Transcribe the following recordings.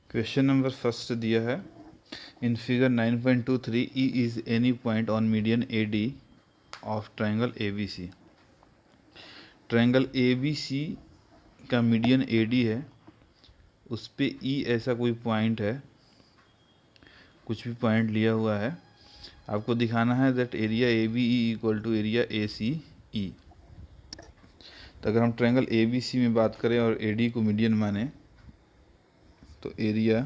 Question number first दिया है, in figure 9.23 E is any point on median A D of triangle A B C. Triangle A B C का median A D है, उस पे ई ऐसा कोई point है, कुछ भी पॉइंट लिया हुआ है। आपको दिखाना है that area A B E equal to area A C E. तो अगर हम ट्राइंगल ए बी सी में बात करें और ए डी को मीडियन माने तो area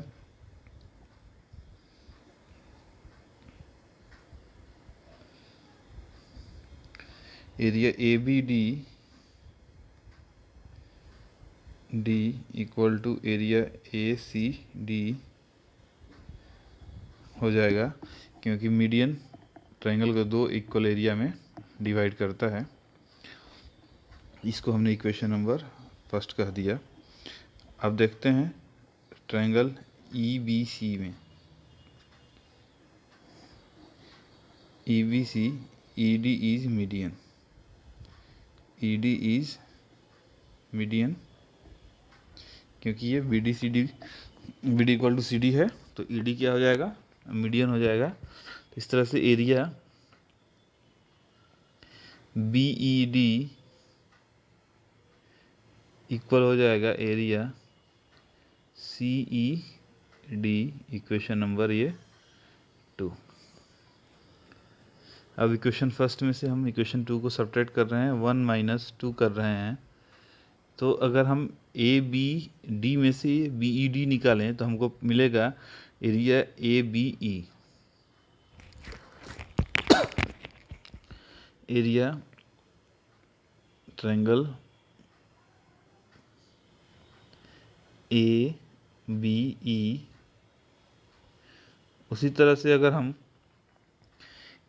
A B D equal to area A C D हो जाएगा, क्योंकि मीडियन ट्रायंगल को दो इक्वल एरिया में डिवाइड करता है। इसको हमने इक्वेशन नंबर फर्स्ट कह दिया। अब देखते हैं ट्रायंगल ई बी सी में। E B C, E D is median, E D is median, क्योंकि ये B D C D, B D equal to C D है, तो ई डी क्या हो जाएगा, मीडियन हो जाएगा। तो इस तरह से area B E D equal हो जाएगा area C E D, equation number ये 2। अब इक्वेशन फर्स्ट में से हम इक्वेशन 2 को सब्ट्रैक्ट कर रहे हैं, 1 माइनस 2 कर रहे हैं। तो अगर हम ए बी डी में से बी ई डी निकालें तो हमको मिलेगा area A B E. Area triangle A B E. उसी तरह से अगर हम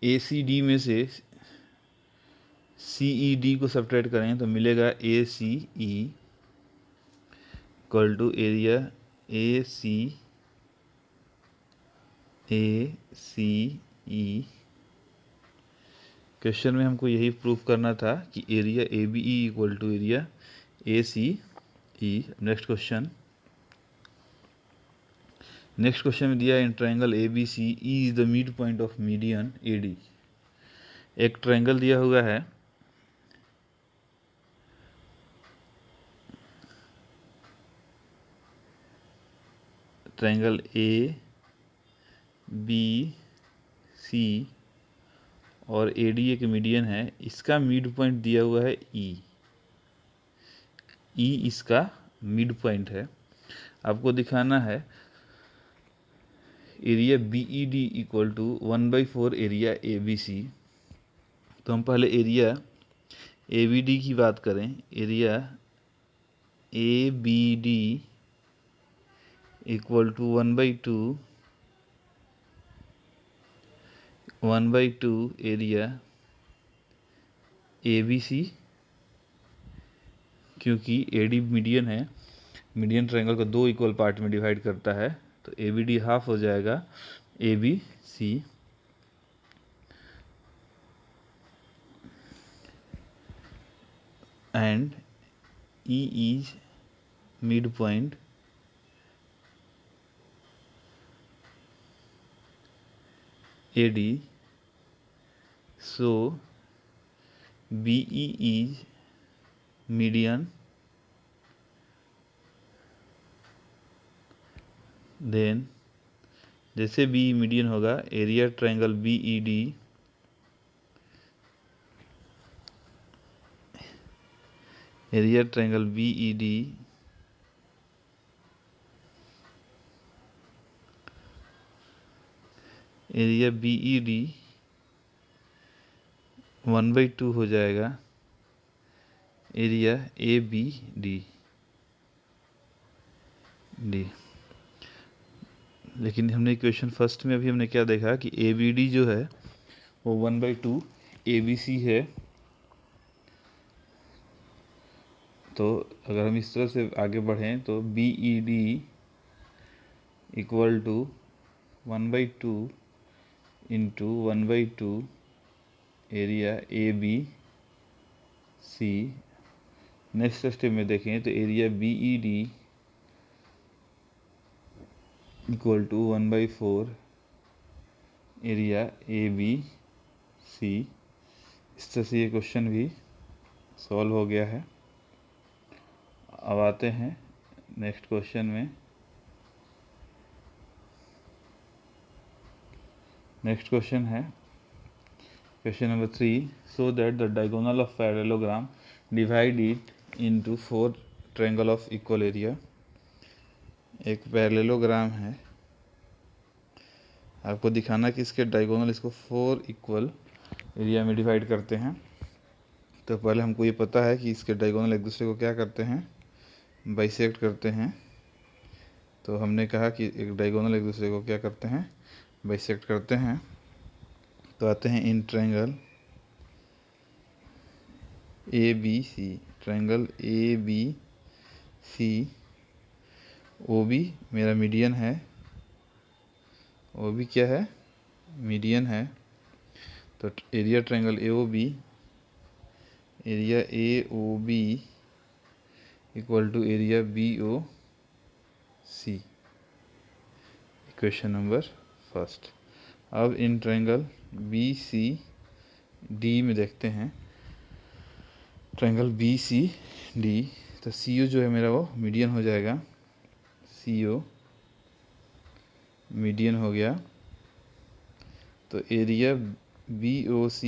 ए सी डी में से सी ई डी को सब्ट्रैक्ट करें तो मिलेगा A C E equal to area A C E. Question में हमको यही प्रूफ करना था कि area A B E equal to area A C E. Next question में दिया in triangle A B C E is the midpoint of median A D. एक triangle दिया हुआ है, ट्रायंगल ए बी सी और ए डी एक median है। इसका मिड पॉइंट दिया हुआ है ई, ई इसका मिड पॉइंट है। आपको दिखाना है area B E D equal to 1/4 area A B C. तो हम पहले एरिया ए बी डी की बात करें। Area A B D equal to 1/2 area A B C, क्योंकि ए डी मीडियन है, मीडियन ट्रायंगल को दो इक्वल पार्ट में डिवाइड करता है, तो ए बी डी हाफ हो जाएगा A B C. And E is mid point A D, so BE is median, then जैसे BE मीडियन होगा area triangle BED area BED 1/2 हो जाएगा एरिया ABD डी। लेकिन हमने इक्वेशन फर्स्ट में अभी हमने क्या देखा कि ABD जो है वो 1/2 ABC है। तो अगर हम इस तरह से आगे बढ़ें तो BED equal to 1/2 into 1/2 area ABC। Next step में देखें तो area BED equal to 1/4 area ABC। इस तरह से ये क्वेश्चन भी सॉल्व हो गया है। अब आते हैं नेक्स्ट क्वेश्चन में। नेक्स्ट क्वेश्चन है question number 3। So that the diagonal of parallelogram divide it into 4 triangle of equal area. एक पैरेललोग्राम है, आपको दिखाना कि इसके डायगोनल इसको 4 इक्वल एरिया में डिवाइड करते हैं। तो पहले हमको ये पता है कि इसके डायगोनल एक दूसरे को क्या करते हैं, बाइसेक्ट करते हैं। तो हमने कहा कि एक डायगोनल एक दूसरे को क्या करते हैं, बाइसेक्ट करते हैं। तो आते हैं in triangle ABC, triangle ABC OB मेरा मीडियन है, OB क्या है, मीडियन है। तो area triangle AOB, area AOB equal to area BOC, equation number first. अब इन ट्रायंगल BCD में देखते हैं, ट्रायंगल BCD। तो CO जो है मेरा वो मीडियन हो जाएगा, CO मीडियन हो गया। तो एरिया BOC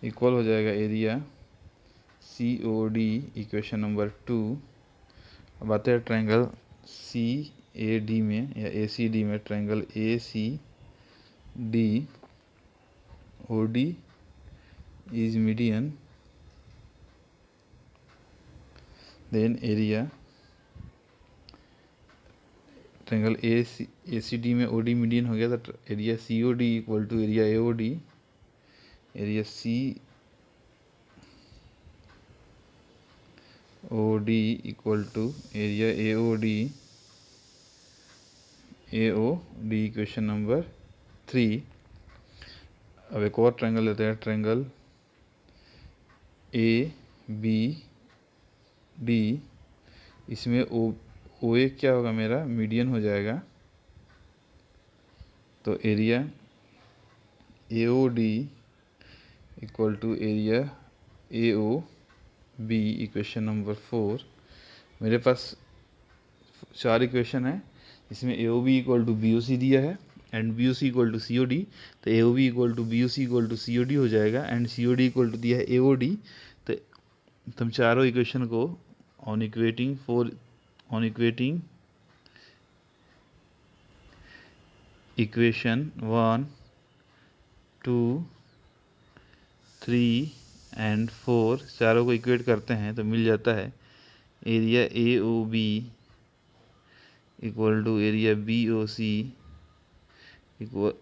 इक्वल हो जाएगा एरिया COD, इक्वेशन नंबर 2। अब आते हैं ट्रायंगल CAD में या ACD में, triangle ACD OD is median, then area triangle ACD में OD मीडियन हो गया, तो area COD equal to area AOD, area COD equal to area AOD, equation number 3। अब एक और ट्रायंगल लेते हैं, ट्रायंगल ABD। इसमें OA क्या होगा, मेरा मीडियन हो जाएगा। तो area AOD equal to area AOB, equation number 4। मेरे पास 4 इक्वेशन है, इसमें AOB इक्वल टू BOC दिया है and BOC equal to COD। तो AOB equal to BOC equal to COD हो जाएगा एंड COD इक्वल टू दिया है AOD। तो हम चारों इक्वेशन को ऑन इक्वेटिंग इक्वेशन 1, 2, 3 एंड 4 चारों को इक्वेट करते हैं तो मिल जाता है area AOB equal to area BOC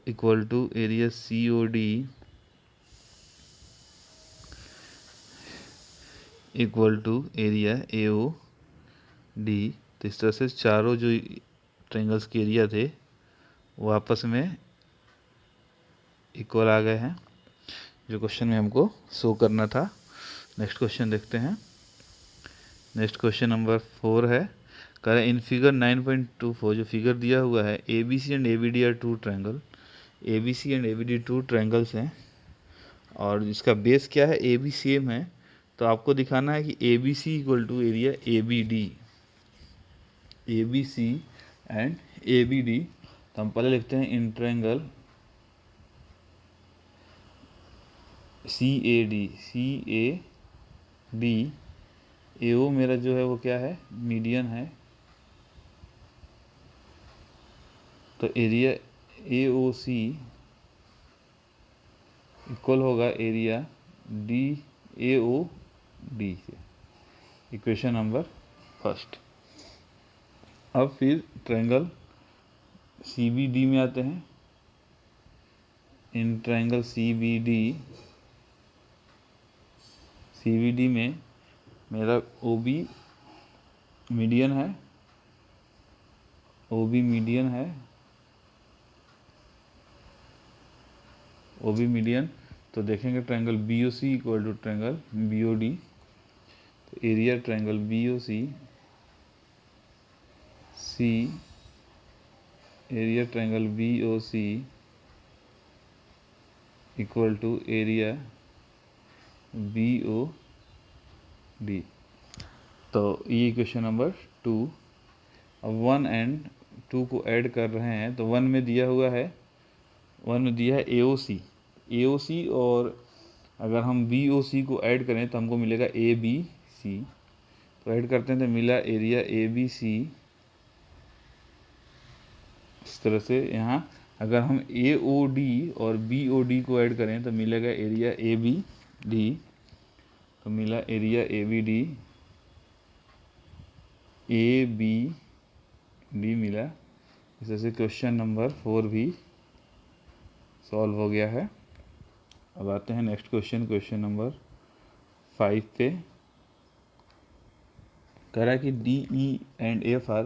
equal to area COD equal to area AOD। तो इस तरह से चारों जो ट्रायंगल्स के एरिया थे वो आपस में इक्वल आ गए हैं, जो क्वेश्चन में हमको शो करना था। नेक्स्ट क्वेश्चन देखते हैं। नेक्स्ट क्वेश्चन नंबर 4 है, कह रहे इन फिगर 9.24 जो फिगर दिया हुआ है, ABC and ABD are 2 triangle. ABC and ABD 2 triangles हैं और इसका बेस क्या है, AB सेम है। तो आपको दिखाना है कि ABC equal to area ABD, ABC and ABD। तो हम पहले लिखते हैं इन ट्रायंगल CAD AO मेरा जो है वो क्या है, मीडियन है। तो एरिया AOC इक्वल होगा एरिया AOD से, इक्वेशन नंबर फर्स्ट। अब फिर ट्रायंगल CBD में आते हैं। इन ट्रायंगल CBD में मेरा OB मीडियन है, OB मीडियन है, OB मीडियन। तो देखेंगे triangle BOC equal to triangle BOD। तो एरिया ट्रायंगल BOC सी area triangle B O C equal to area B O D. तो ये क्वेश्चन नंबर 2। अब 1 एंड 2 को ऐड कर रहे हैं तो 1 में दिया हुआ है, 1 में दिया है AOC और अगर हम BOC को ऐड करें तो हमको मिलेगा ABC। तो ऐड करते हैं तो मिला एरिया ABC। इस तरह से यहाँ अगर हम AOD और BOD को ऐड करें तो मिलेगा एरिया ABD। तो मिला एरिया ABD, ABD मिला। इस तरह से क्वेश्चन नंबर 4 भी सॉल्व हो गया है। अब आते हैं नेक्स्ट क्वेश्चन नंबर 5 पे। कह रहा है कि DE and F are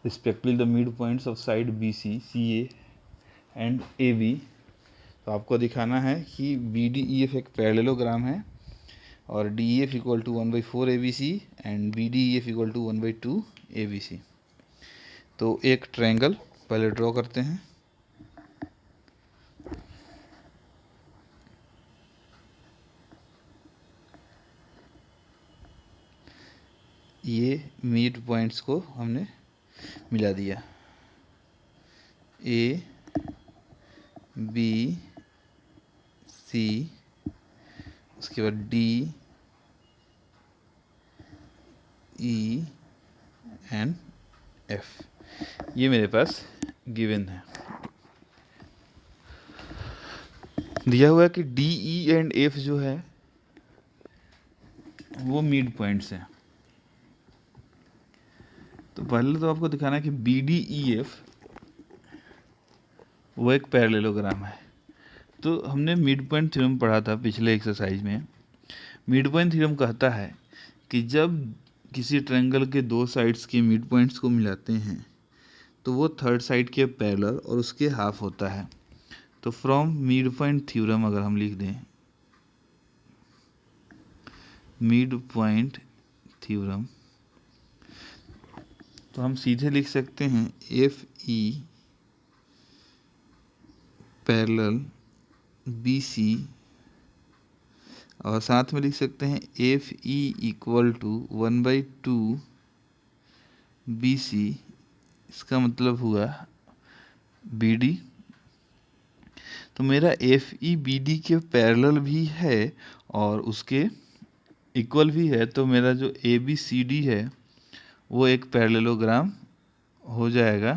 respectively the mid points of side BC, CA and AB। तो आपको दिखाना है कि BDEF एक पैरेललोग्राम है और DEF equal to 1/4 ABC and BDEF equal to 1/2 ABC। तो एक ट्रायंगल पहले ड्रॉ करते हैं। ये मिड पॉइंट्स को हमने मिला दिया, A B C, उसके बाद D E एंड F। ये मेरे पास गिवन है। दिया हुआ है कि DE एंड F जो है वो मिड पॉइंट्स हैं। तो पहले तो आपको दिखाना है कि BDEF वो एक पैरेललोग्राम है। तो हमने मिड पॉइंट थ्योरम पढ़ा था पिछले एक्सरसाइज में। मिड पॉइंट थ्योरम कहता है कि जब किसी ट्रायंगल के दो साइड्स के मिड पॉइंट्स को मिलाते हैं तो वो थर्ड साइड के पैरेलल और उसके हाफ होता है। तो फ्रॉम मिड पॉइंट थ्योरम अगर हम लिख दें, मिड पॉइंट थ्योरम, तो हम सीधे लिख सकते हैं FE पैरेलल BC और साथ में लिख सकते हैं FE इक्वल टू 1/2 BC। इसका मतलब हुआ BD। तो मेरा FE BD के पैरेलल भी है और उसके इक्वल भी है, तो मेरा जो ABCD है वो एक पैरेललोग्राम हो जाएगा।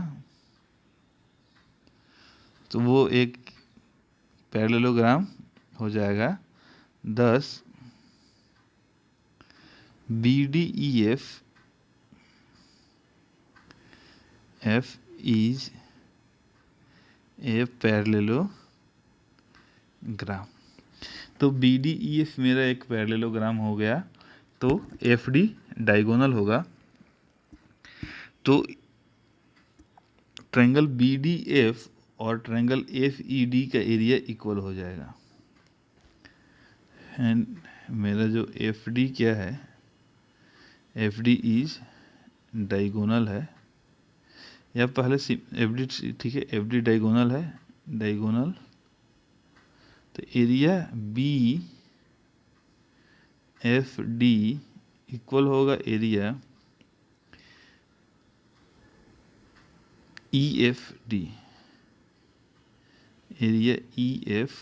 तो वो एक पैरेललोग्राम हो जाएगा। thus BDEF is a parallelogram. तो BDEF मेरा एक पैरेललोग्राम हो गया। तो FD डायगोनल होगा। तो ट्रायंगल BDF और ट्रायंगल FED का एरिया इक्वल हो जाएगा। एंड मेरा जो FD क्या है, FD इज डायगोनल है, या पहले FD ठीक है, FD डायगोनल है, डायगोनल। तो एरिया BFD इक्वल होगा एरिया EFD, एरिया EFD,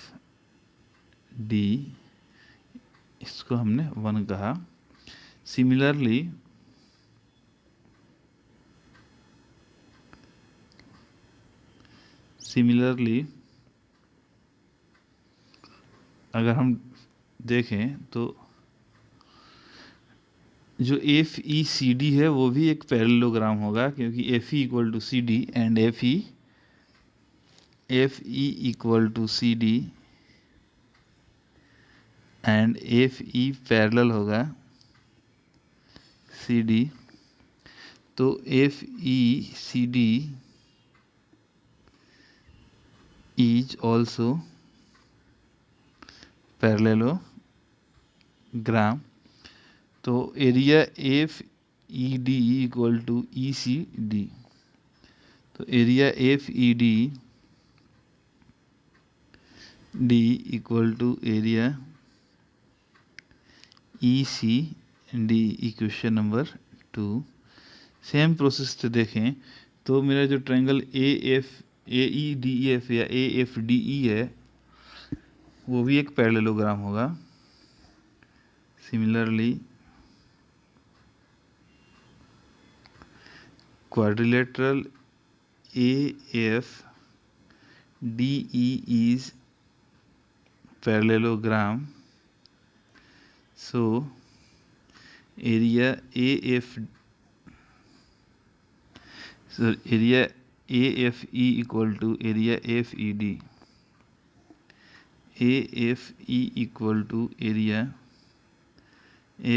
इसको हमने 1 कहा। सिमिलरली अगर हम देखें तो जो FECD है वो भी एक पैरेललोग्राम होगा, क्योंकि FE equal to CD and FE equal to CD and FE parallel होगा CD। तो FECD is also पैरेललोग्राम। तो area FED equal to ECD। तो area F E D D equal to area E C D, equation number 2। Same process से देखें तो मेरा जो triangle A E D F या ए एफ डी ई है वो भी एक पैरेललोग्राम होगा। Similarly quadrilateral AFDE is parallelogram, so area AFE equal to area FED, AFE equal to area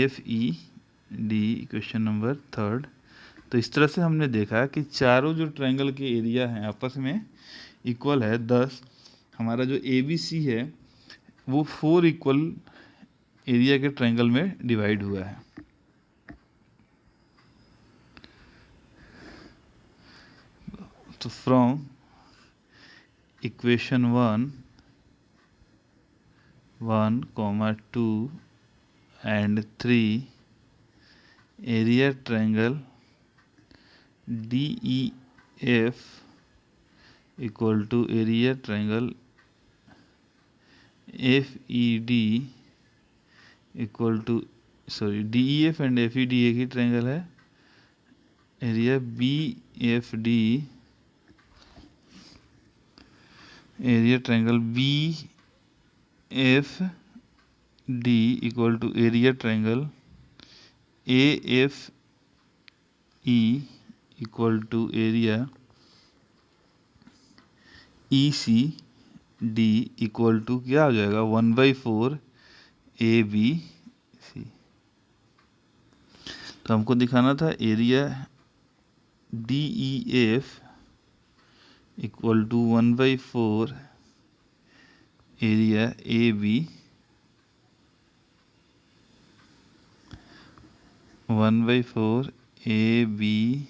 FED, question number 3। तो इस तरह से हमने देखा कि चारों जो ट्रायंगल के एरिया हैं आपस में इक्वल है। 10 हमारा जो ABC है वो 4 इक्वल एरिया के ट्रायंगल में डिवाइड हुआ है। तो from equation 1, 2 and 3 area triangle DEF equal to area triangle FED equal to DEF and FED एक ही ट्रायंगल है। Area BFD, area triangle BFD equal to area triangle AFE equal to area ECD equal to क्या हो जाएगा 1/4 ABC। तो हमको दिखाना था area DEF equal to 1/4 area AB, 1/4 ABC,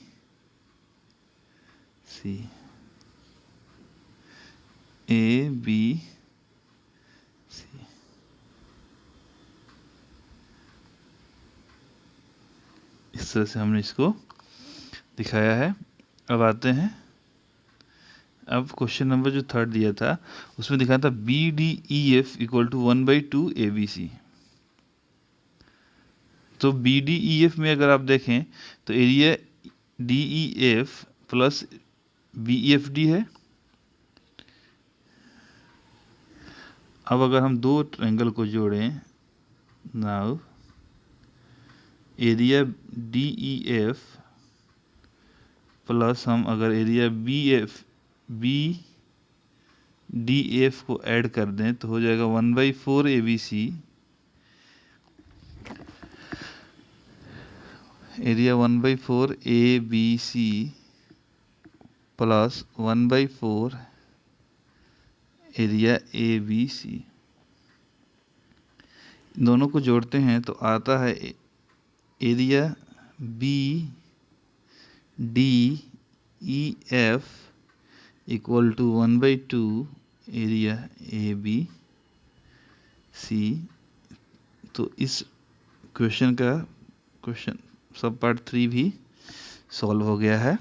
इस तरह से हमने इसको दिखाया है। अब आते हैं, अब क्वेश्चन नंबर जो 3 दिया था उसमें दिखाया था BDEF इक्वल टू 1/2 ABC। तो BDEF में अगर आप देखें तो एरिया DEF प्लस BEFD है। अब अगर हम दो ट्रायंगल को जोड़ें, नाउ एरिया DEF प्लस हम अगर एरिया BDF को ऐड कर दें तो हो जाएगा 1/4 ABC। Area 1/4 ABC plus 1/4 area ABC, दोनों को जोड़ते हैं तो आता है area BDEF equal to 1/2 area ABC। तो इस क्वेश्चन सब पार्ट 3 भी सॉल्व हो गया है।